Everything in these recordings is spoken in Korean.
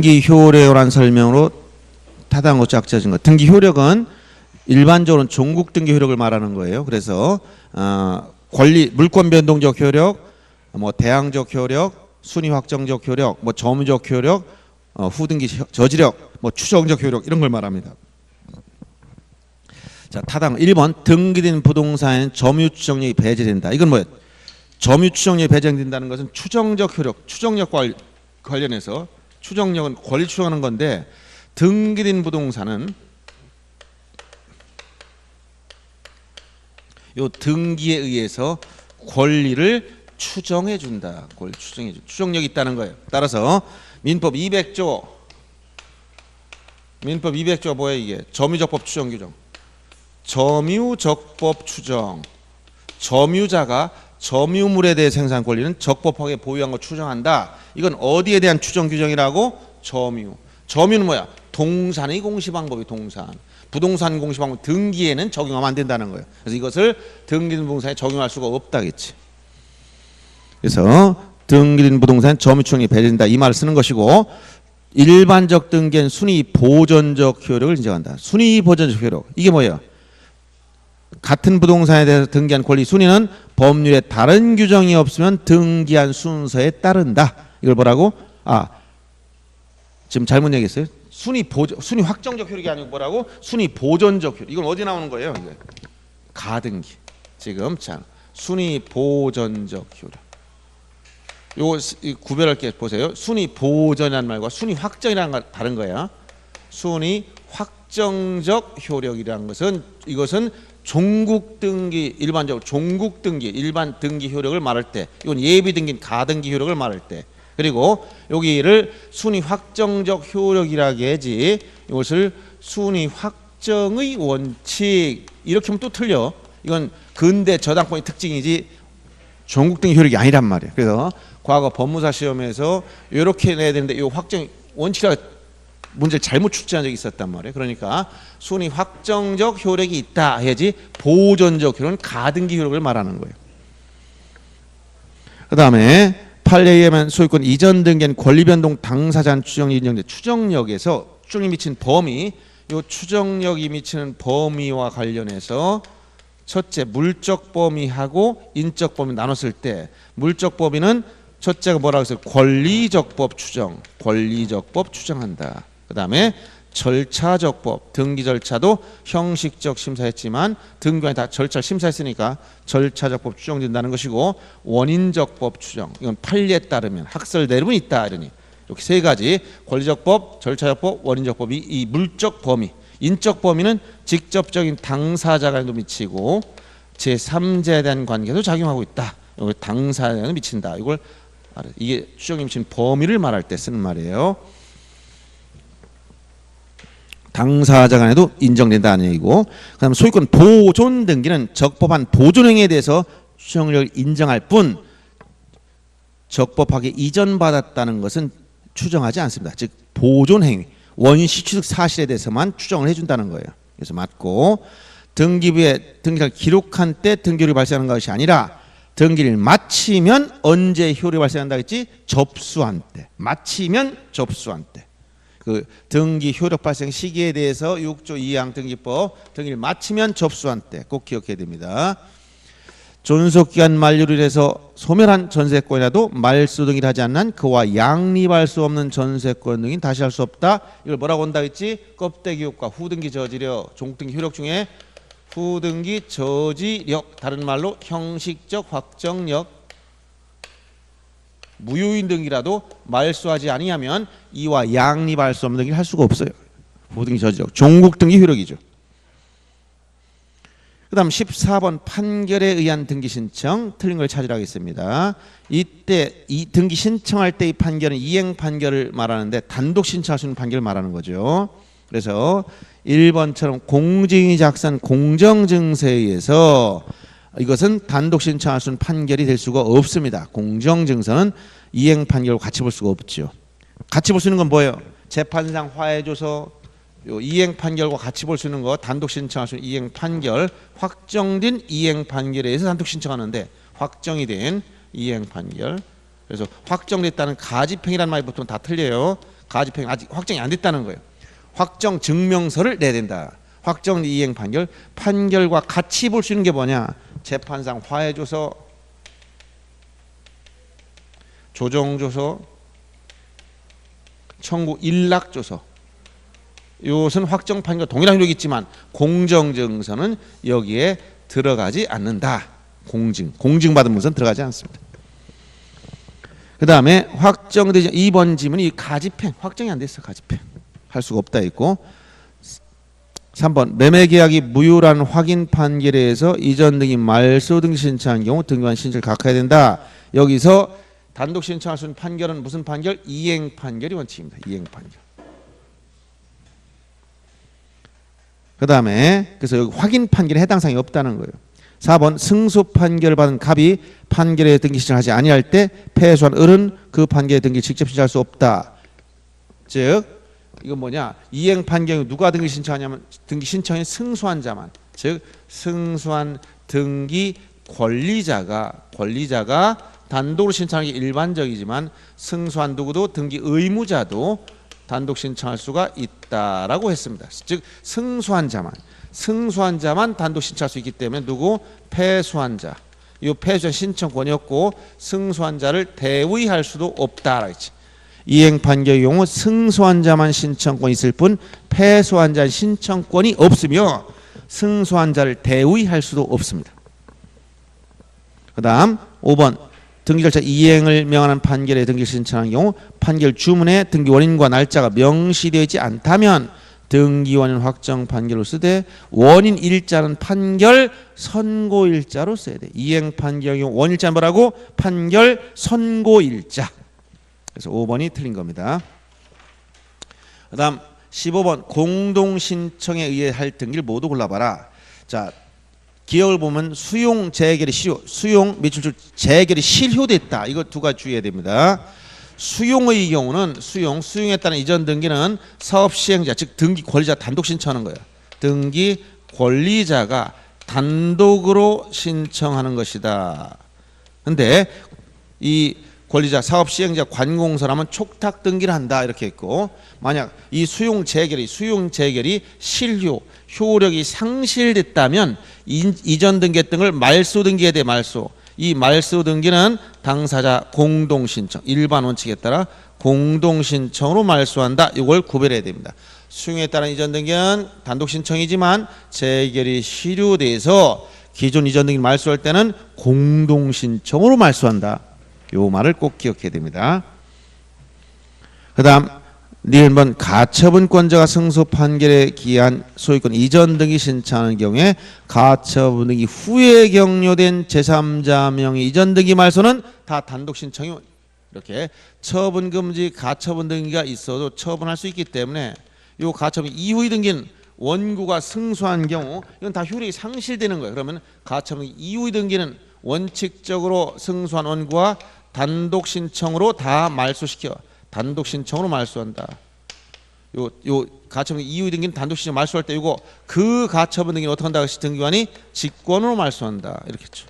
등기 효력이라는 설명으로 타당하고 짝지어진 것. 등기 효력은 일반적으로는 종국 등기 효력을 말하는 거예요. 그래서 권리 물권 변동적 효력, 뭐 대항적 효력, 순위 확정적 효력, 뭐 점유적 효력, 후등기 저지력, 뭐 추정적 효력 이런 걸 말합니다. 자, 타당 1번 등기된 부동산에는 점유 추정력이 배제된다. 이건 뭐예요? 점유 추정력이 배제된다는 것은 추정적 효력, 추정력과 관련해서 추정력은 권리 추정하는 건데 등기된 부동산은 요 등기에 의해서 권리를 추정해 준다. 권리 추정해 준 추정력이 있다는 거예요. 따라서 민법 200조 뭐예요 이게? 점유적법 추정 규정. 점유적법 추정. 점유자가 점유물에 대해 생산 권리는 적법하게 보유한 거 추정한다. 이건 어디에 대한 추정 규정이라고? 점유. 점유는 뭐야? 동산의 공시방법이 동산. 부동산 공시방법 등기에는 적용하면 안 된다는 거예요. 그래서 이것을 등기된 부동산에 적용할 수가 없다겠지. 그래서 등기된 부동산 점유 추정이 배제된다 이 말을 쓰는 것이고 일반적 등기엔 순위 보전적 효력을 인정한다. 순위 보전적 효력 이게 뭐예요? 같은 부동산에 대해서 등기한 권리 순위는 법률에 다른 규정이 없으면 등기한 순서에 따른다. 이걸 뭐라고? 지금 잘못 얘기했어요. 순위 확정적 효력이 아니고 뭐라고? 순위 보전적 효력. 이건 어디 나오는 거예요? 이거. 가등기. 지금 자 순위 보전적 효력. 요거 구별할 게 보세요. 순위 보전이라는 말과 순위 확정이라는 건 다른 거야. 순위 확정적 효력이라는 것은 이것은 종국 등기 일반적으로 종국 등기 일반 등기 효력을 말할 때 이건 예비 등기 가등기 효력을 말할 때 그리고 여기를 순위 확정적 효력이라고 해야지 이것을 순위 확정의 원칙 이렇게 하면 또 틀려. 이건 근대 저당권의 특징이지 종국 등기 효력이 아니란 말이에요. 그래서 과거 법무사 시험에서 이렇게 내야 되는데 이 확정 원칙이라고 문제를 잘못 출제한 적이 있었단 말이에요. 그러니까 순위 확정적 효력이 있다 해야지 보전적 효력은 가등기 효력을 말하는 거예요. 그 다음에 판례에 의하면 소유권 이전 등기한 권리변동 당사자 추정이 인정돼 추정력에서 추정이 미친 범위 이 추정력이 미치는 범위와 관련해서 첫째 물적 범위하고 인적 범위 나눴을 때 물적 범위는 첫째가 뭐라고 했어요? 권리적법 추정, 권리적법 추정한다. 그 다음에 절차적법, 등기 절차도 형식적 심사했지만 등기관이 다 절차 심사했으니까 절차적법 추정된다는 것이고 원인적법 추정, 이건 판례에 따르면 학설 내림은 있다 이러니 이렇게 세 가지 권리적법, 절차적법, 원인적법이 이 물적 범위, 인적 범위는 직접적인 당사자간에도 미치고 제3자에 대한 관계도 작용하고 있다. 이걸 당사자에 미친다. 이걸 이게 추정이 미친 범위를 말할 때 쓰는 말이에요. 당사자 간에도 인정된다는 얘기고 그다음 소유권 보존 등기는 적법한 보존 행위에 대해서 추정력을 인정할 뿐 적법하게 이전받았다는 것은 추정하지 않습니다. 즉 보존 행위, 원시 취득 사실에 대해서만 추정을 해준다는 거예요. 그래서 맞고 등기부에 등기를 기록한 때 등기율이 발생하는 것이 아니라 등기를 마치면 언제 효력이 발생한다 했지? 접수한 때. 마치면 접수한 때. 그 등기 효력 발생 시기에 대해서 6조 2항 등기법 등기를 마치면 접수한 때 꼭 기억해야 됩니다. 존속기간 만료로 인해서 소멸한 전세권이라도 말소 등기를 하지 않는 그와 양립할 수 없는 전세권 등이 다시 할 수 없다. 이걸 뭐라고 한다 했지? 껍데기 효과, 후등기 저지력, 종등기 효력 중에 후등기 저지력 다른 말로 형식적 확정력 무효인 등기라도 말소하지 아니하면 이와 양립할 수 없는 등기를 할 수가 없어요. 후등기 저지력 종국 등기 효력이죠. 그 다음 14번 판결에 의한 등기 신청 틀린 걸 찾으라 하겠습니다. 이때 이 등기 신청할 때 이 판결은 이행 판결을 말하는데 단독 신청할 수 있는 판결을 말하는 거죠. 그래서 1번처럼 공증이 작성 공정증서에 의해서 이것은 단독 신청할 수 있는 판결이 될 수가 없습니다. 공정증서는 이행 판결과 같이 볼 수가 없죠. 같이 볼 수 있는 건 뭐예요? 재판상 화해줘서 이행 판결과 같이 볼 수 있는 거 단독 신청할 수 있는 이행 판결 확정된 이행 판결에 의해서 단독 신청하는데 확정이 된 이행 판결 그래서 확정됐다는 가집행이라는 말이 보통 다 틀려요. 가집행위 아직 확정이 안 됐다는 거예요. 확정 증명서를 내야 된다. 확정 이행 판결, 판결과 같이 볼 수 있는 게 뭐냐? 재판상 화해조서, 조정조서, 청구 일락조서. 이것은 확정 판결 동일한 효력이 있지만 공정증서는 여기에 들어가지 않는다. 공증받은 문서는 들어가지 않습니다. 그 다음에 확정되지 2번 지문이 가집행, 확정이 안 됐어. 가집행 할 수가 없다 있고, 3번 매매계약이 무효라는 확인 판결에 의해서 이전 등기 말소 등기 신청한 경우 등기관 신청을 각하해야 된다. 여기서 단독 신청할 수 있는 판결은 무슨 판결? 이행 판결이 원칙입니다. 이행 판결. 그 다음에 그래서 여기 확인 판결에 해당 사항이 없다는 거예요. 4번 승소 판결을 받은 갑이 판결에 등기 신청하지 아니할 때 패소한 을은 그 판결에 등기 직접 신청할 수 없다. 즉 이건 뭐냐? 이행 판결이 누가 등기 신청하냐면 등기 신청인 승소한 자만, 즉 승소한 등기 권리자가 단독으로 신청하는 게 일반적이지만 승소한 누구도 등기 의무자도 단독 신청할 수가 있다라고 했습니다. 즉 승소한 자만 단독 신청할 수 있기 때문에 누구? 패소한 자. 이 패소한 신청권이 없고 승소한 자를 대위할 수도 없다라고 했지. 이행 판결의 경우 승소한 자만 신청권이 있을 뿐 패소한 자는 신청권이 없으며 승소한 자를 대위할 수도 없습니다. 그 다음 5번 등기 절차 이행을 명하는 판결에 등기 신청한 경우 판결 주문에 등기 원인과 날짜가 명시되어 있지 않다면 등기 원인 확정 판결로 쓰되 원인 일자는 판결 선고일자로 써야 돼. 이행 판결의 경우 원일자는 뭐라고? 판결 선고일자. 그래서 5번이 틀린 겁니다. 그 다음 15번 공동신청에 의해 할 등기를 모두 골라봐라. 자, 기억을 보면 수용 재결이 실효, 수용 매출주 재결이 실효됐다. 이거 두 가지 주의해야 됩니다. 수용의 경우는 수용에 따른 이전 등기는 사업 시행자, 즉 등기 권리자 단독 신청하는 거예요. 등기 권리자가 단독으로 신청하는 것이다. 근데 이 권리자, 사업 시행자, 관공서라면 촉탁 등기를 한다 이렇게 했고, 만약 이 수용 재결이 실효, 효력이 상실됐다면 이전 등기 등을 말소 등기에 대해 말소. 이 말소 등기는 당사자 공동신청, 일반 원칙에 따라 공동신청으로 말소한다. 이걸 구별해야 됩니다. 수용에 따른 이전 등기는 단독 신청이지만 재결이 실효돼서 기존 이전 등기를 말소할 때는 공동신청으로 말소한다. 요 말을 꼭 기억해야 됩니다. 그 다음 니은번 가처분권자가 승소 판결에 기한 소유권 이전 등기 신청하는 경우에 가처분 등기 후에 격려된 제3자 명의 이전 등기 말소는 다 단독 신청이 이렇게 처분금지 가처분 등기가 있어도 처분할 수 있기 때문에 요 가처분 이후의 등기는 원고가 승소한 경우 이건 다 효력이 상실되는 거예요. 그러면 가처분 이후의 등기는 원칙적으로 승소한 원고와 단독 신청으로 다 말소시켜. 단독 신청으로 말소한다. 요 가처분 이후 등기는 단독 신청 말소할 때 이거 그 가처분 등기는 어떻게 한다? 등기관이 직권으로 말소한다. 이렇게 했죠.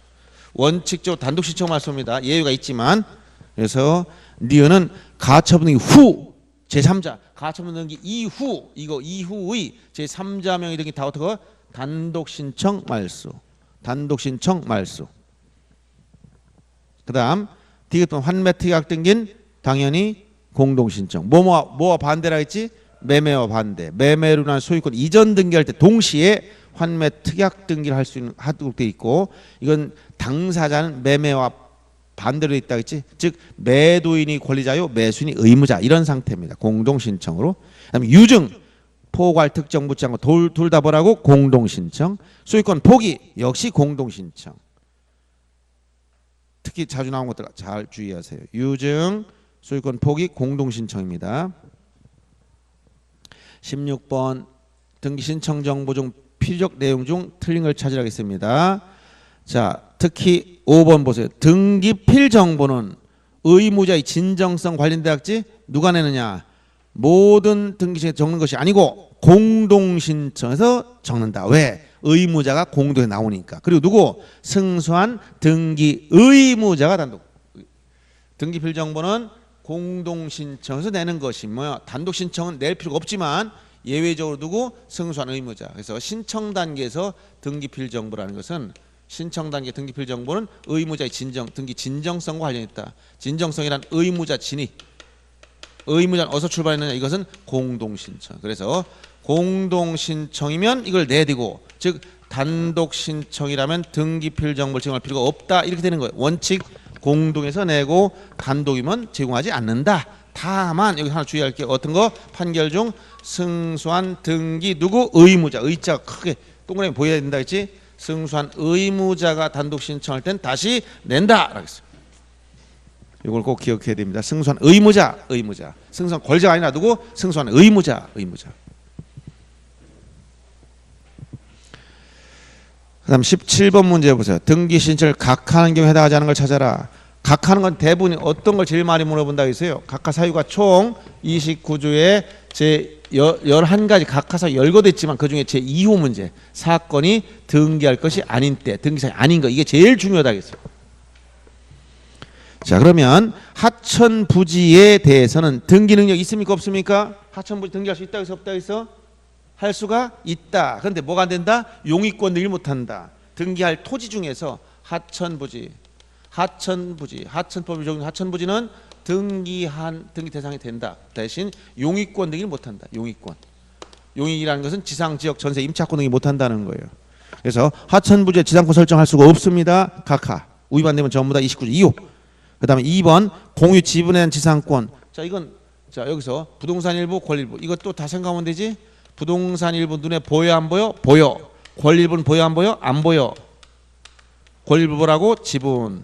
원칙적으로 단독 신청 말소입니다. 예외가 있지만 그래서 니은은 가처분 등기 후 제3자 가처분 등기 이후 이거 이후의 제3자 명의 등기 다 어떻게 단독 신청 말소. 단독 신청 말소. 그다음 디귿번 환매 특약 등기는 당연히 공동신청. 뭐와 반대라 했지? 매매와 반대. 매매로 인한 소유권 이전 등기할 때 동시에 환매 특약 등기를 할 수 있는 하도록 돼 있고 이건 당사자는 매매와 반대로 있다 했지? 즉 매도인이 권리자요, 매수인이 의무자 이런 상태입니다. 공동신청으로. 그다음에 유증 포괄 특정 묻지 않고 둘 다 뭐라고? 공동신청. 소유권 포기 역시 공동신청. 특히 자주 나온 것들 잘 주의하세요. 유증, 소유권 포기 공동신청입니다. 16번 등기 신청 정보 중 필요적 내용 중 틀린 걸 찾으라겠습니다. 자, 특히 5번 보세요. 등기필 정보는 의무자의 진정성 관련된 학지 누가 내느냐? 모든 등기신청에 적는 것이 아니고 공동신청에서 적는다. 왜? 의무자가 공동에 나오니까. 그리고 누구? 승소한 등기 의무자가 단독. 등기필 정보는 공동신청에서 내는 것이 뭐야? 단독신청은 낼 필요가 없지만 예외적으로 두고 승소한 의무자. 그래서 신청 단계에서 등기필 정보라는 것은 신청 단계 등기필 정보는 의무자의 등기 진정성과 관련이 있다. 진정성이란 의무자 진위. 의무자는 어디서 출발했느냐? 이것은 공동신청. 그래서 공동신청이면 이걸 내디고, 즉 단독신청이라면 등기필 정보를 제공할 필요가 없다, 이렇게 되는 거예요. 원칙 공동에서 내고 단독이면 제공하지 않는다. 다만 여기 하나 주의할 게 어떤 거? 판결 중 승소한 등기 누구 의무자, 의자가 크게 동그라미 보여야 된다 했지. 승소한 의무자가 단독 신청할 땐 다시 낸다라고 했어요. 이걸 꼭 기억해야 됩니다. 승소한 의무자. 승소한 권리자가 아니라 누구? 승소한 의무자. 그다음 17번 문제 보세요. 등기 신청을 각하하는 경우에 해당하지 않은 걸 찾아라. 각하는 건 대부분 어떤 걸 제일 많이 물어본다고 했어요. 각하 사유가 총 29조에 제 11가지 각하사 10개 있지만 그중에 제 2호 문제, 사건이 등기할 것이 아닌 때, 등기사항이 아닌 거, 이게 제일 중요하다고 했어요. 자, 그러면 하천부지에 대해서는 등기 능력이 있습니까 없습니까? 하천부지 등기할 수 있다고 해서 없다고 해서 할 수가 있다. 그런데 뭐가 안 된다? 용의권 등기를 못한다. 등기할 토지 중에서 하천부지 하천법이 적용 하천부지는 등기 대상이 된다. 대신 용의권 등기를 못한다. 용익이라는 것은 지상지역 전세 임차권 등기 못한다는 거예요. 그래서 하천부지에 지상권 설정할 수가 없습니다. 각하 위반되면 전부 다 29조 2호. 그 다음에 2번 공유 지분에 대한 지상권. 자, 이건 자 여기서 부동산 일부 권리 일부, 이것도 다 생각하면 되지. 부동산 일부 눈에 보여 안 보여? 보여. 권리 일부는 보여 안 보여? 안 보여. 권리 일부 뭐라고? 지분.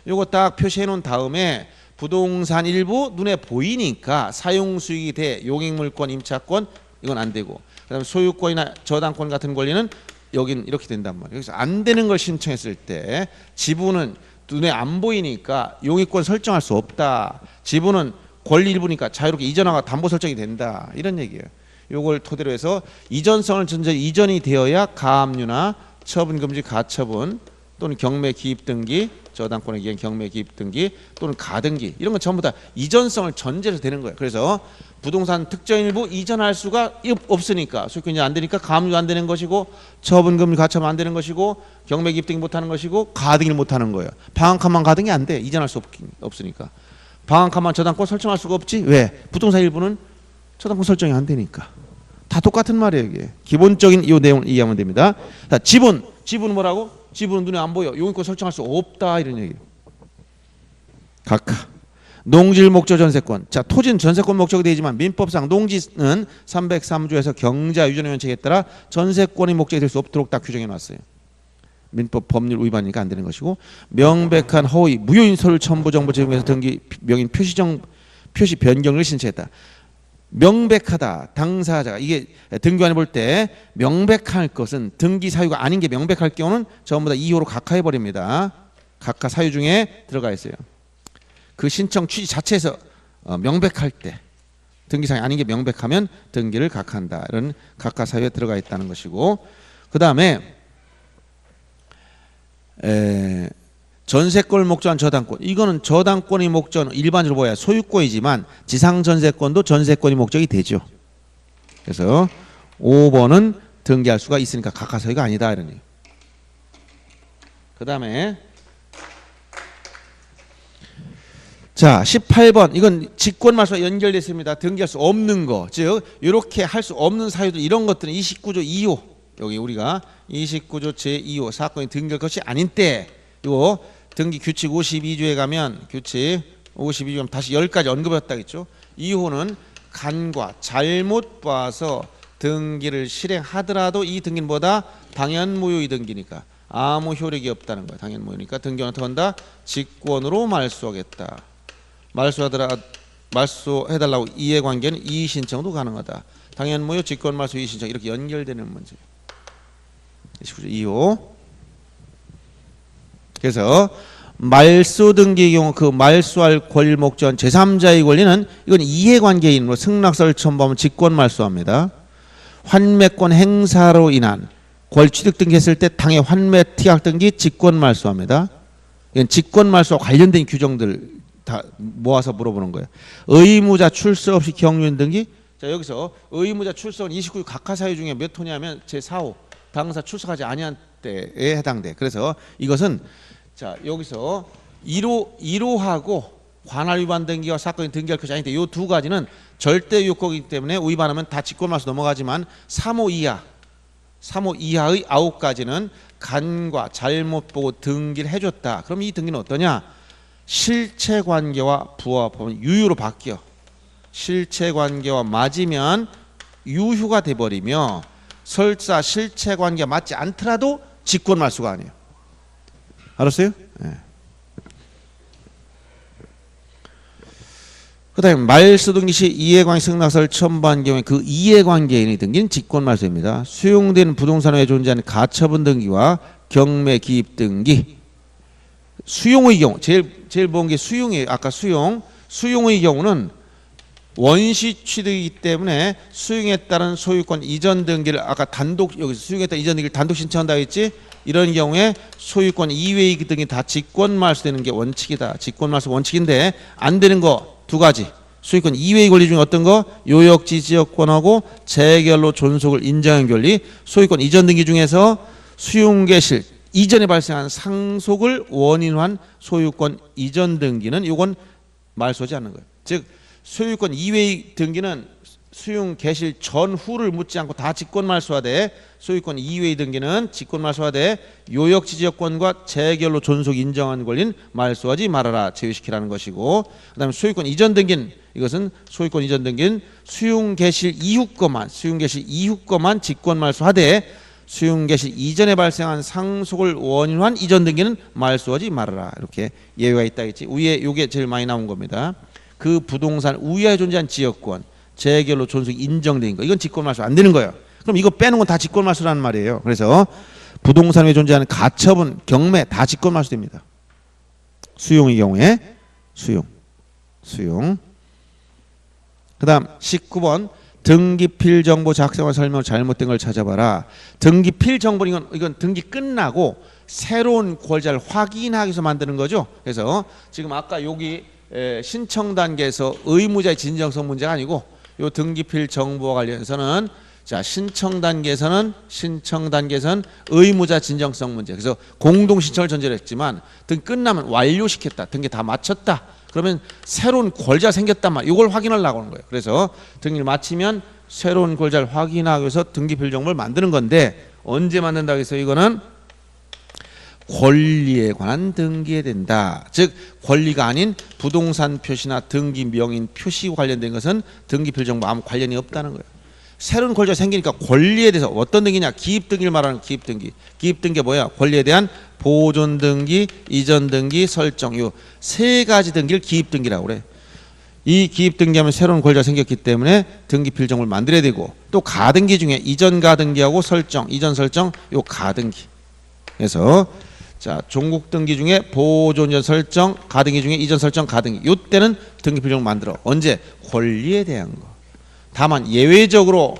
요거 딱 표시해 놓은 다음에 부동산 일부 눈에 보이니까 사용수익이 돼. 용익물권, 임차권 이건 안 되고, 그다음에 소유권이나 저당권 같은 권리는 여긴 이렇게 된단 말이에요. 여기서 안 되는 걸 신청했을 때 지분은 눈에 안 보이니까 용익권 설정할 수 없다. 지분은 권리 일부니까 자유롭게 이전하고 담보 설정이 된다. 이런 얘기예요. 요걸 토대로 해서 이전성을 전제 이전이 되어야 가압류나 처분금지 가처분 또는 경매 기입 등기, 저당권에 의한 경매 기입 등기 또는 가등기, 이런 건 전부 다 이전성을 전제로 되는 거예요. 그래서 부동산 특정 일부 이전할 수가 없으니까, 소유권이 안 되니까 가압류 안 되는 것이고, 처분금지 가처분 안 되는 것이고, 경매 기입 등기 못 하는 것이고, 가등기를 못 하는 거예요. 방한칸만 가등기 안 돼. 이전할 수 없으니까. 방한칸만 저당권 설정할 수가 없지. 왜? 부동산 일부는 저당권 설정이 안 되니까. 다 똑같은 말이에요. 이게 기본적인 이 내용을 이해하면 됩니다. 자, 지분은 뭐라고? 지분은 눈에 안 보여. 용익권 설정할 수 없다, 이런 얘기예요. 각하. 농지일 목적 전세권. 자, 토지는 전세권 목적이 되지만 민법상 농지는 303조에서 경자 유전 원칙에 따라 전세권이 목적이 될 수 없도록 딱 규정해 놨어요. 민법 법률 위반이니까 안 되는 것이고, 명백한 허위 무효인 서류 첨부 정보 제공해서 등기 명인 표시 변경을 신청했다. 명백하다. 당사자가 이게 등기관이 볼 때 명백할 것은 등기 사유가 아닌 게 명백할 경우는 전부 다 2호로 각하해 버립니다. 각하 사유 중에 들어가 있어요. 그 신청 취지 자체에서 명백할 때, 등기 사유가 아닌 게 명백하면 등기를 각하한다. 이런 각하 사유에 들어가 있다는 것이고, 그 다음에 전세권을 목적한 저당권, 이거는 저당권이 목적은 일반적으로 뭐야? 소유권이지만 지상전세권도 전세권이 목적이 되죠. 그래서 5번은 등기할 수가 있으니까 각하사유가 아니다, 이러니. 그 다음에 자 18번, 이건 직권말소와 연결됐습니다. 등기할 수 없는 거, 즉 이렇게 할 수 없는 사유들, 이런 것들은 29조 2호, 여기 우리가 29조 제2호 사건이 등기할 것이 아닌 때, 이거 등기 규칙 52조에 가면, 규칙 52조 가면 다시 10가지 언급했다겠죠. 2호는 간과 잘못 봐서 등기를 실행하더라도 이 등기는 뭐다? 당연무효의 등기니까 아무 효력이 없다는 거야. 당연무효니까 등기는 어떻게 한다? 직권으로 말소하겠다. 말소해달라고 이해관계는 이의신청도 가능하다. 당연무효, 직권말소, 이의신청 이렇게 연결되는 문제예요. 29조 2호. 그래서 말소 등기의 경우 그 말소할 권리 목적은 제3자의 권리는, 이건 이해관계인 승낙서를 첨부하면 직권말소합니다. 환매권 행사로 인한 권 취득 등기했을 때 당해 환매 티약 등기 직권말소합니다. 이건 직권말소와 관련된 규정들 다 모아서 물어보는 거예요. 의무자 출석 없이 경륜 등기. 자, 여기서 의무자 출석은 29일 각하사유 중에 몇 호냐면 제4호 당사 출석하지 아니한 때에 해당돼. 그래서 이것은 자, 여기서 1호하고 관할 위반 등기와 사건이 등기할 것이 아닌데 이 두 가지는 절대 요건이기 때문에 위반하면 다 직권말소 넘어가지만 3호 이하의 9가지는 간과 잘못 보고 등기를 해줬다. 그럼 이 등기는 어떠냐? 실체관계와 부합하면 유효로 바뀌어. 실체관계와 맞으면 유효가 돼버리며 설사 실체관계가 맞지 않더라도 직권말소가 아니에요. 알았어요? 네. 그 다음에 말소등기 시 이해관계 승낙서를 첨부한 경우에 그 이해관계인이 등기는 직권말소입니다. 수용된 부동산에 존재하는 가처분 등기와 경매 기입 등기. 수용의 경우 제일 본 게 수용이에요. 아까 수용의 경우는 원시 취득이기 때문에 수용에 따른 소유권 이전 등기를 아까 단독 여기서 수용에 따른 이전 등기를 단독 신청한다 했지. 이런 경우에 소유권 이외의 등이 다 직권말소되는 게 원칙이다. 직권말소 원칙인데 안 되는 거 두 가지. 소유권 이외의 권리 중에 어떤 거? 요역지 지역권하고 재결로 존속을 인정한 권리. 소유권 이전 등기 중에서 수용개실 이전에 발생한 상속을 원인으로 한 소유권 이전 등기는 이건 말소하지 않는 거예요. 즉 소유권 이외의 등기는 수용 개실 전후를 묻지 않고 다 직권말소하되 소유권 이외의 등기는 직권말소하되 요역지 지역권과 재결로 존속 인정한 권리는 말소하지 말아라. 제외시키라는 것이고 그다음에 소유권 이전 등기는 이것은 소유권 이전 등기는 수용 개실 이후 거만 직권말소하되 수용 개실 이전에 발생한 상속을 원인으로 한 이전 등기는 말소하지 말아라. 이렇게 예외가 있다 했지. 위에 요게 제일 많이 나온 겁니다. 그 부동산 우야에 존재한 지역권 재결로 존속 인정된 거 이건 직권말소 안 되는 거예요. 그럼 이거 빼는 건 다 직권말소라는 말이에요. 그래서 부동산 위에 존재하는 가처분, 경매 다 직권말소됩니다. 수용의 경우에 수용. 그다음 19번 등기필 정보 작성과 설명 잘못된 걸 찾아봐라. 등기필 정보는 이건 등기 끝나고 새로운 권자를 확인하기 위해서 만드는 거죠. 그래서 지금 아까 여기 신청 단계에서 의무자의 진정성 문제가 아니고 요 등기필 정보와 관련해서는 자 신청 단계에서는 의무자 진정성 문제. 그래서 공동 신청을 전제로 했지만 등 끝나면 완료시켰다. 등기 다 마쳤다. 그러면 새로운 권자가 생겼단 말이에요. 이걸 확인하려고 하는 거예요. 그래서 등기를 마치면 새로운 권자를 확인하기 위해서 등기필 정보를 만드는 건데 언제 만든다고 해서 이거는 권리에 관한 등기에 된다. 즉 권리가 아닌 부동산 표시나 등기 명인 표시 관련된 것은 등기필 정보 아무 관련이 없다는 거예요. 새로운 권리가 생기니까 권리에 대해서 어떤 등기냐? 기입 등기를 말하는 기입 등기. 기입 등기가 뭐야? 권리에 대한 보존 등기, 이전 등기, 설정. 요 세 가지 등기를 기입 등기라고 그래. 이 기입 등기하면 새로운 권리가 생겼기 때문에 등기필 정보를 만들어야 되고 또 가등기 중에 이전 가등기하고 설정, 이전 설정 요 가등기. 그래서 자, 종국 등기 중에 보존 이전 설정, 가등기 중에 이전 설정, 가등기. 요때는 등기필 정보 만들어. 언제? 권리에 대한 거. 다만 예외적으로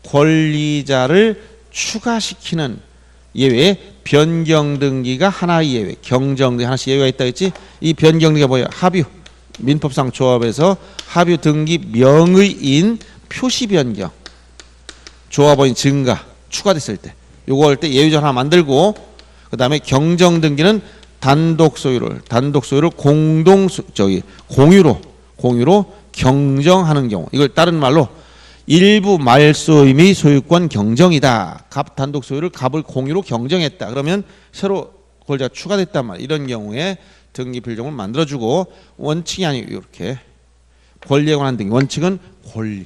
권리자를 추가시키는 예외 변경 등기가 하나의 예외. 경정 등기 하나씩 예외가 있다 했지? 이 변경 등기가 뭐야? 합유. 민법상 조합에서 합유 등기 명의인 표시 변경. 조합원인 증가 추가됐을 때. 요거 할 때 예외적 하나 만들고 그 다음에 경정 등기는 단독 소유를 공유로 경정하는 경우. 이걸 다른 말로 일부 말소의 미 소유권 경정이다. 갑 단독 소유를 갑을 공유로 경정했다. 그러면 새로 권리자가 추가됐단 말이야. 이런 경우에 등기필 정보를 만들어주고 원칙이 아니고 이렇게 권리에 관한 등기. 원칙은 권리.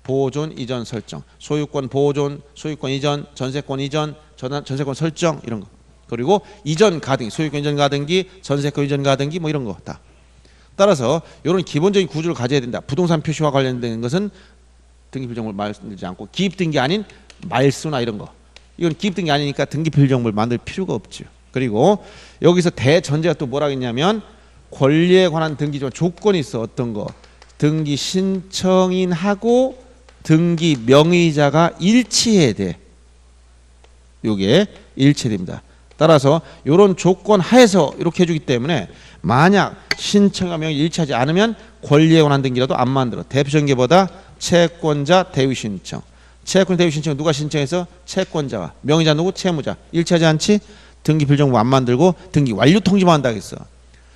보존 이전 설정, 소유권 보존, 소유권 이전, 전세권 이전, 전세권 설정 이런 거. 그리고 이전 가등기, 소유권 이전 가등기, 전세권 이전 가등기 뭐 이런 거 다. 따라서 이런 기본적인 구조를 가져야 된다. 부동산 표시와 관련된 것은 등기필 정보를 만들지 않고 기입 등기 아닌 말소나 이런 거. 이건 기입 등기 아니니까 등기필 정보를 만들 필요가 없죠. 그리고 여기서 대전제가 또 뭐라고 했냐면 권리에 관한 등기 중 조건이 있어. 어떤 거? 등기 신청인하고 등기 명의자가 일치해야 돼. 요게 일치됩니다. 따라서 이런 조건 하에서 이렇게 해주기 때문에 만약 신청과 명의 일치하지 않으면 권리에 관한 등기라도 안 만들어. 대표적인 게 뭐다? 채권자 대위 신청. 채권 대위 신청 누가 신청해서? 채권자와. 명의자 누구? 채무자. 일치하지 않지? 등기 필정부 안 만들고 등기 완료 통지만 한다겠어.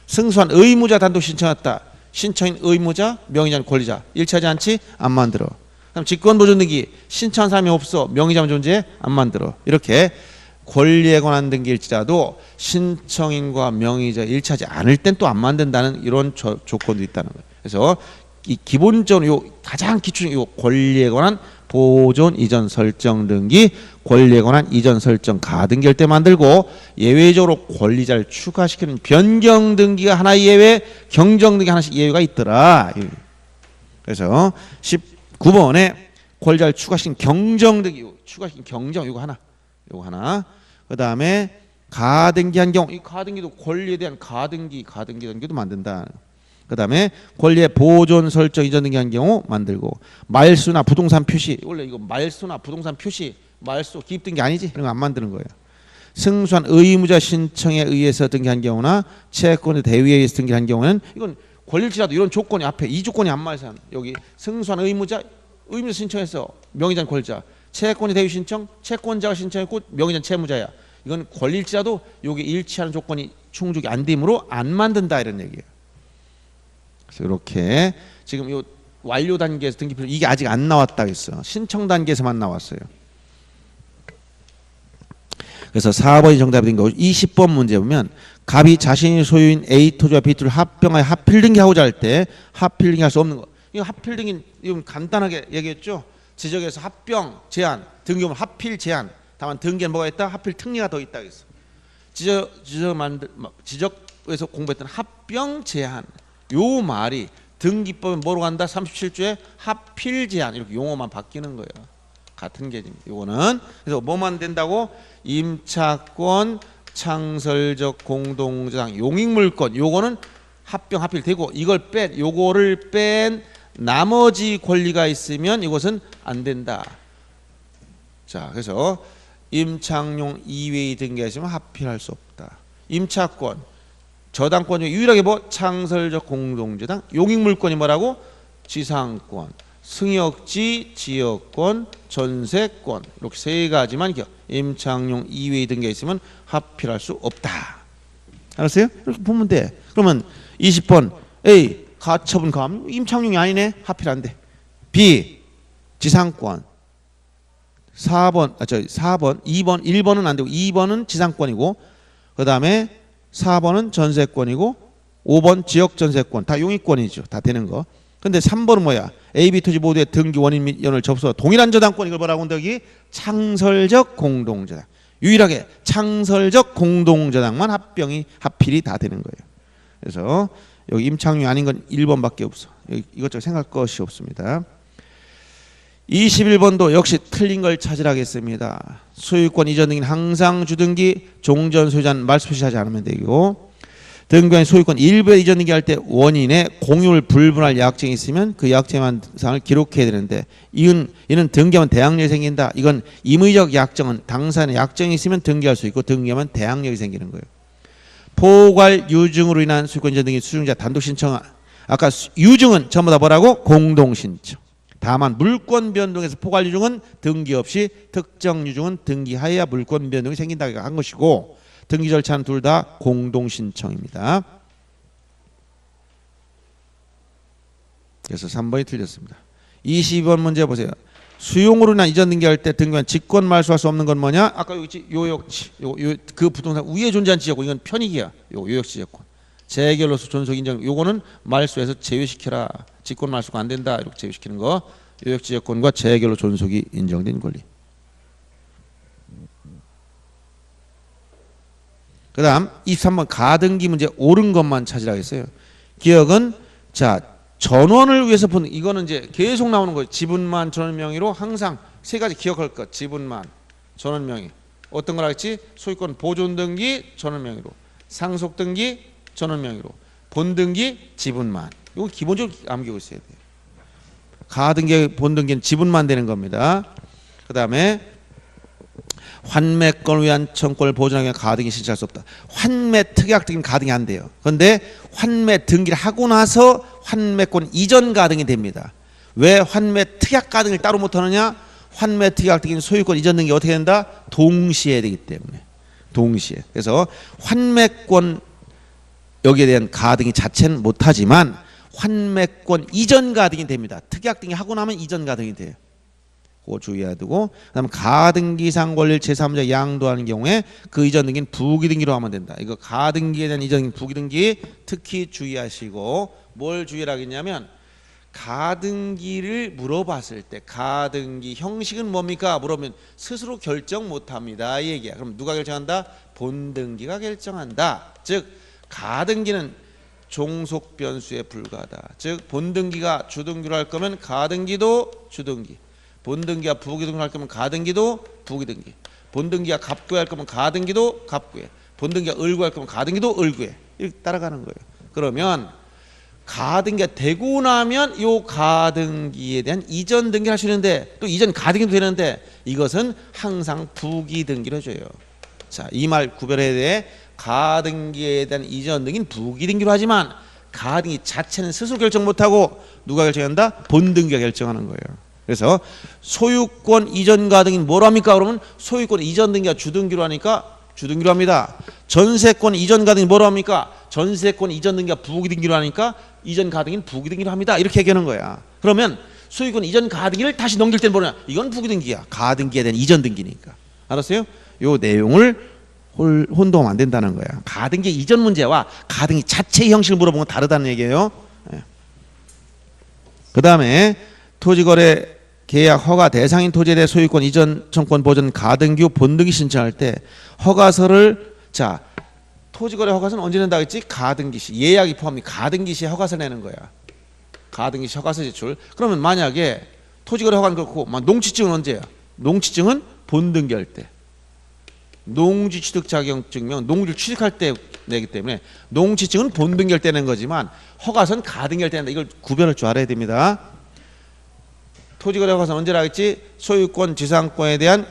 승소한 의무자 단독 신청했다. 신청인 의무자, 명의자는 권리자. 일치하지 않지? 안 만들어. 그럼 직권보존 등기 신청한 사람이 없어. 명의자만 존재해? 안 만들어. 이렇게 권리에 관한 등기일지라도 신청인과 명의자 일치하지 않을 땐 또 안 만든다는 이런 조건도 있다는 거예요. 그래서 이 기본적으로 요 가장 기초적인 요 권리에 관한 보존 이전 설정 등기, 권리에 관한 이전 설정 가등기할 때 만들고 예외적으로 권리자를 추가시키는 변경 등기가 하나 예외, 경정 등기 하나씩 예외가 있더라. 그래서 19번에 권리자를 추가시킨 경정 등기, 추가시킨 경정 요거 하나. 그 다음에 가등기한 경우, 이 가등기도 권리에 대한 가등기 등기도 만든다. 그 다음에 권리의 보존 설정 이전 등기한 경우 만들고 말소나 부동산 표시, 원래 이거 말소나 부동산 표시, 말소 기입 등기 아니지? 이런 거 안 만드는 거예요. 승소한 의무자 신청에 의해서 등기한 경우나 채권의 대위에 의해서 등기한 경우는 이건 권리일지라도 이런 조건이 앞에 이 조건이 안 맞아요. 여기 승소한 의무자 신청해서 명의자는 권리자, 채권의 대위 신청, 채권자가 신청했고 명의자는 채무자야. 이건 권리일지라도 여기 일치하는 조건이 충족이 안 되므로 안 만든다 이런 얘기예요. 그래서 이렇게 지금 요 완료 단계에서 등기 필요 이게 아직 안 나왔다 했어. 신청 단계에서만 나왔어요. 그래서 4번이 정답이 된 거고 20번 문제 보면 갑이 자신이 소유인 A 토지와 B 토지를 합병하여 합필 등기하고자 할 때 합필 등기할 수 없는 거. 이거 합필 등기 이건 간단하게 얘기했죠. 지적에서 합병 제한, 등기하면 합필 제한. 다만 등기엔 뭐가 있다? 합필 특례가 더 있다 그랬어. 지적에서 공부했던 합병 제한. 요 말이 등기법에 뭐로 간다? 37조에 합필 제한 이렇게 용어만 바뀌는 거예요. 같은 개념. 요거는 그래서 뭐만 된다고? 임차권, 창설적 공동저당, 용익물권. 요거는 합병 합필 되고 이걸 요거를 뺀 나머지 권리가 있으면 이것은 안 된다. 자, 그래서 임창용 이외의 등기가 있으면 합필할 수 없다. 임차권, 저당권 중에 유일하게 뭐 창설적 공동저당, 용익물권이 뭐라고? 지상권, 승역지, 지역권, 전세권 이렇게 세 가지만 임창용 이외의 등기가 있으면 합필할 수 없다. 알았어요? 이렇게 보면 돼. 그러면 20번 A 가처분 감 임창용이 아니네. 합필 안 돼. B 지상권 4번 2번 1번은 안 되고 2번은 지상권이고 그다음에 4번은 전세권이고 5번 지역 전세권 다 용익권이죠. 다 되는 거. 근데 3번은 뭐야? A, B 토지 모두의 등기 원인 및 연을 접수 동일한 저당권 이걸 뭐라고 한다 여기? 창설적 공동저당. 유일하게 창설적 공동저당만 합필이 다 되는 거예요. 그래서 여기 임창용이 아닌 건 1번밖에 없어. 여기 이것저것 생각할 것이 없습니다. 21번도 역시 틀린 걸 찾으라겠습니다. 소유권 이전 등기는 항상 주등기, 종전 소유자는 말소 표시하지 않으면 되고 등기관 소유권 일부에 이전 등기할 때 원인에 공유를 불분할 약정이 있으면 그 약정의 사항을 기록해야 되는데 이는 등기하면 대항력이 생긴다. 이건 임의적 약정은 당사자의 약정이 있으면 등기할 수 있고 등기하면 대항력이 생기는 거예요. 포괄 유증으로 인한 소유권 이전 등기 수증자 단독 신청 아까 유증은 전부 다 뭐라고? 공동 신청. 다만 물권 변동에서 포괄 유증은 등기 없이 특정 유증은 등기하여야 물권 변동이 생긴다고 한 것이고 등기 절차는 둘 다 공동 신청입니다. 그래서 3번이 틀렸습니다. 22번 문제 보세요. 수용으로 인한 이전 등기할 때 등기관 직권 말소할 수 없는 건 뭐냐? 아까 여기 요역지 그 부동산 위에 존재한 지역권 이건 편익이야. 요역지 지역권. 재결로서 존속 인정 요거는 말소에서 제외시켜라. 직권 말소가 안 된다. 이렇게 제외시키는 거. 요역지 지역권과 재결로 존속이 인정된 권리. 그 다음 23번 가등기 문제 옳은 것만 찾으라고 했어요. 기억은 자 전원을 위해서 푸는 이거는 이제 계속 나오는 거예요. 지분만 전원 명의로 항상 세 가지 기억할 것. 지분만 전원 명의. 어떤 걸 하겠지? 소유권 보존 등기 전원 명의로. 상속 등기 전원 명의로. 본 등기 지분만. 이거 기본적으로 암기하고 있어야 돼요. 가등기 본 등기는 지분만 되는 겁니다. 그 다음에 환매권을 위한 청권을 보존하기 위한 가등기 신청할 수 없다. 환매 특약 등기는 가등이 안 돼요. 그런데 환매 등기를 하고 나서 환매권 이전 가등이 됩니다. 왜 환매 특약 가등을 따로 못하느냐? 환매 특약 등기는 소유권 이전 등기 어떻게 된다? 동시에 되기 때문에. 동시에. 그래서 환매권 여기에 대한 가등이 자체는 못하지만 환매권 이전 가등이 됩니다. 특약 등기 하고 나면 이전 가등이 돼요. 그거 주의해야 되고, 그다음 가등기상 권리를 제3자 양도하는 경우에 그 이전 등기는 부기등기로 하면 된다. 이거 가등기에 대한 이전 등기, 부기등기 특히 주의하시고, 뭘 주의를 하겠냐면 가등기를 물어봤을 때 가등기 형식은 뭡니까? 물어보면 스스로 결정 못합니다. 이 얘기야. 그럼 누가 결정한다? 본등기가 결정한다. 즉 가등기는 종속 변수에 불과하다. 즉 본등기가 주등기로 할 거면 가등기도 주등기, 본등기가 부기등기로 할 거면 가등기도 부기등기, 본등기가 갑구에 할 거면 가등기도 갑구에, 본등기가 을구에 할 거면 가등기도 을구에, 이렇게 따라가는 거예요. 그러면 가등기가 되고 나면 요 가등기에 대한 이전 등기를 할 수 있는데, 또 이전 가등기도 되는데 이것은 항상 부기등기로 해줘요. 자, 이 말 구별해야 돼. 가등기에 대한 이전 등기는 부기등기로 하지만 가등기 자체는 스스로 결정 못하고 누가 결정한다? 본등기가 결정하는 거예요. 그래서 소유권 이전 가등기는 뭐로 합니까? 그러면 소유권 이전 등기가 주등기로 하니까 주등기로 합니다. 전세권 이전 가등기 뭐로 합니까? 전세권 이전 등기가 부기등기로 하니까 이전 가등기는 부기등기로 합니다. 이렇게 얘기하는 거야. 그러면 소유권 이전 가등기를 다시 넘길 때는 뭐냐? 이건 부기등기야. 가등기에 대한 이전 등기니까. 알았어요? 요 내용을 혼동하면 안 된다는 거야. 가등기 이전 문제와 가등기 자체의 형식을 물어보면 다르다는 얘기예요. 네. 그 다음에 토지거래 계약 허가 대상인 토지에 대해 소유권 이전 청권 보전 가등기 후 본등기 신청할 때 허가서를, 자, 토지거래 허가서는 언제 낸다 했지? 가등기 시, 예약이 포함이 가등기 시에 허가서 내는 거야. 가등기 시 허가서 제출. 그러면 만약에 토지거래 허가는 그렇고 농취증은 언제야? 농취증은 본등기할 때. 농지 취득 자격증명 농지를 취득할 때 내기 때문에 농취증은 본등기할 때 낸 거지만 허가서는 가등기할 때 낸다. 이걸 구별할 줄 알아야 됩니다. 토지거래 허가서는 언제라 했지? 소유권 지상권에 대한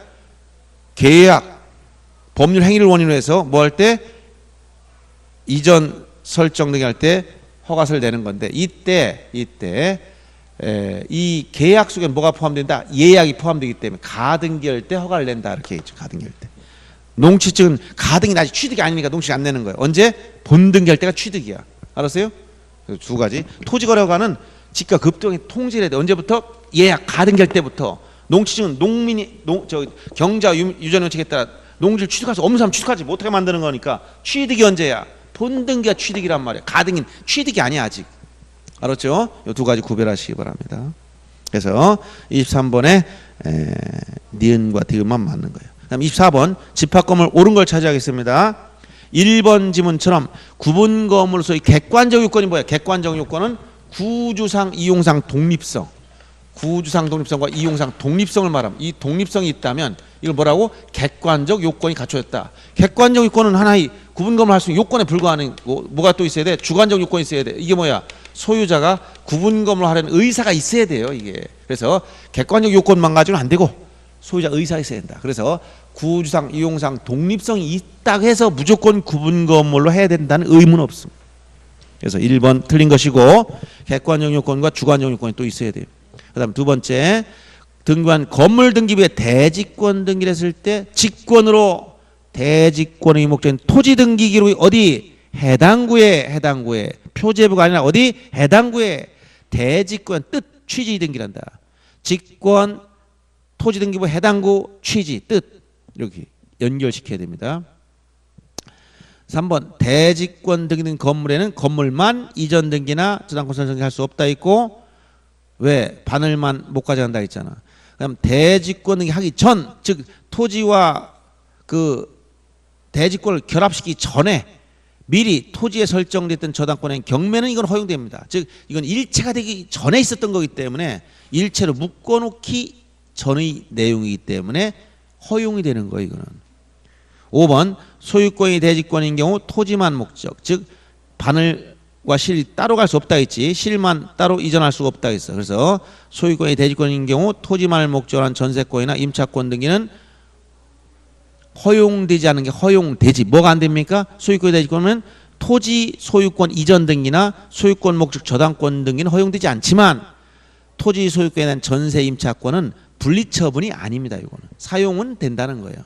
계약 법률 행위를 원인으로 해서 뭐 할 때? 이전 설정 등기 할 때 허가서를 내는 건데, 이때 이 계약 속에 뭐가 포함된다? 예약이 포함되기 때문에 가등기할 때 허가를 낸다. 이렇게 있죠. 가등기할 때. 농취증은 가등이 아직 취득이 아니니까 농취 안 내는 거예요. 언제? 본등기할 때가 취득이야. 알았어요? 두 가지. 토지거래 허가는 지가 급등이 통지를 해야 돼. 언제부터? 예약 가등기할 때부터. 농취증은 농민이 경자 유전정책에 따라 농지를 취득할 수 없는 사람 취득하지 못하게 만드는 거니까 취득이 언제야? 본등기가 취득이란 말이야. 가등기는 취득이 아니야 아직. 알았죠? 이 두 가지 구별하시기 바랍니다. 그래서 23번에 니은과 디귿만 맞는 거예요. 그다음 24번 집합건물 옳은 걸 차지하겠습니다. 1번 지문처럼 구분 건물로서의 객관적 요건이 뭐야? 객관적 요건은 구주상, 이용상 독립성. 구주상 독립성과 이용상 독립성을 말하면, 이 독립성이 있다면 이걸 뭐라고? 객관적 요건이 갖춰졌다. 객관적 요건은 하나의 구분 건물 할 수 있는 요건에 불과하는 거. 뭐가 또 있어야 돼? 주관적 요건이 있어야 돼. 이게 뭐야? 소유자가 구분 건물 하려는 의사가 있어야 돼요. 이게. 그래서 객관적 요건만 가지고는 안 되고 소유자 의사가 있어야 된다. 그래서 구주상, 이용상 독립성이 있다고 해서 무조건 구분 건물로 해야 된다는 의무는 없습니다. 그래서 1번 틀린 것이고 객관적 요건과 주관적 요건이 또 있어야 돼요. 그 다음 두 번째, 등기한 건물 등기부에 대지권 등기를 했을 때 직권으로 대지권의 목적인 토지 등기 기록이 어디? 해당 구에 표제부가 아니라 어디? 해당 구에 대지권 뜻 취지 등기란다. 직권 토지 등기부 해당 구 취지 뜻 이렇게 연결시켜야 됩니다. 3번 대지권 등기된 건물에는 건물만 이전 등기나 저당권 설정이 할 수 없다 있고, 왜? 바늘만 못 가져간다 했잖아. 그럼 대지권 등기 하기 전, 즉 토지와 그 대지권을 결합시키기 전에 미리 토지에 설정됐던 저당권의 경매는 이건 허용됩니다. 즉 이건 일체가 되기 전에 있었던 거기 때문에 일체로 묶어놓기 전의 내용이기 때문에 허용이 되는 거예요. 이거는. 5번 소유권이 대지권인 경우 토지만 목적, 즉 바늘과 실이 따로 갈 수 없다 했지. 실만 따로 이전할 수가 없다 했어. 그래서 소유권이 대지권인 경우 토지만을 목적으로 한 전세권이나 임차권 등기는 허용되지 않은 게 허용되지. 뭐가 안 됩니까? 소유권이 대지권은 토지 소유권 이전 등기나 소유권 목적 저당권 등기는 허용되지 않지만 토지 소유권에 대한 전세 임차권은 분리처분이 아닙니다. 이거는 사용은 된다는 거예요.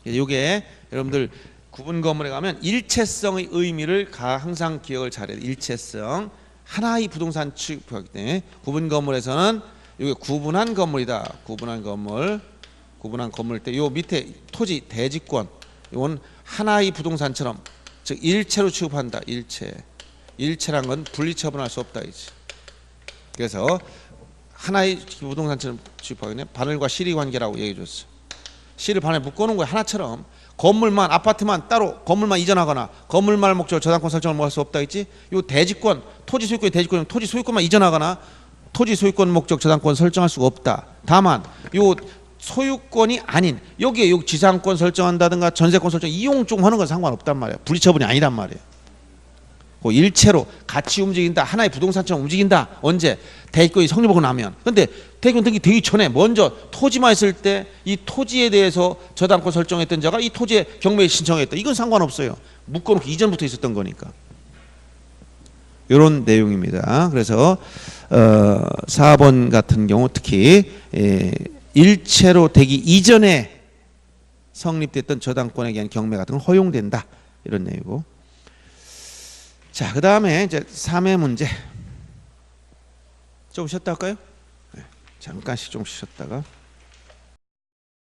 이게 여러분들 구분 건물에 가면 일체성의 의미를 항상 기억을 잘해야 돼요. 일체성. 하나의 부동산 취급하기 때문에 구분 건물에서는 이게 구분한 건물이다. 구분한 건물 때 요 밑에 토지 대지권 이건 하나의 부동산처럼 즉 일체로 취급한다. 일체란 건 분리처분할 수 없다 이지. 그래서 하나의 부동산처럼 취급하기 때문에 바늘과 실이 관계라고 얘기해 줬어. 실을 바늘에 묶어놓은 거야. 하나처럼 건물만 아파트만 따로 건물만 이전하거나 건물만 목적 저당권 설정을 뭐 할 수 없다 했지. 요 대지권 토지 소유권의 대지권 토지 소유권만 이전하거나 토지 소유권 목적 저당권 설정할 수가 없다. 다만 요 소유권이 아닌 여기에 요 지상권 설정한다든가 전세권 설정 이용 좀 하는 건 상관없단 말이야. 분리처분이 아니란 말이야. 그 일체로 같이 움직인다. 하나의 부동산처럼 움직인다. 언제? 대기권이 성립하고 나면. 근데 대기권 등기 되기 전에 먼저 토지만 있을 때 이 토지에 대해서 저당권 설정했던 자가 이 토지에 경매 신청했다. 이건 상관없어요. 묶어놓고 이전부터 있었던 거니까. 이런 내용입니다. 그래서 4번 같은 경우 특히 일체로 되기 이전에 성립됐던 저당권에 대한 경매 같은 건 허용된다. 이런 내용이고. 자, 그 다음에 이제 3회 문제. 좀 쉬었다 할까요? 네, 잠깐씩 좀 쉬었다가.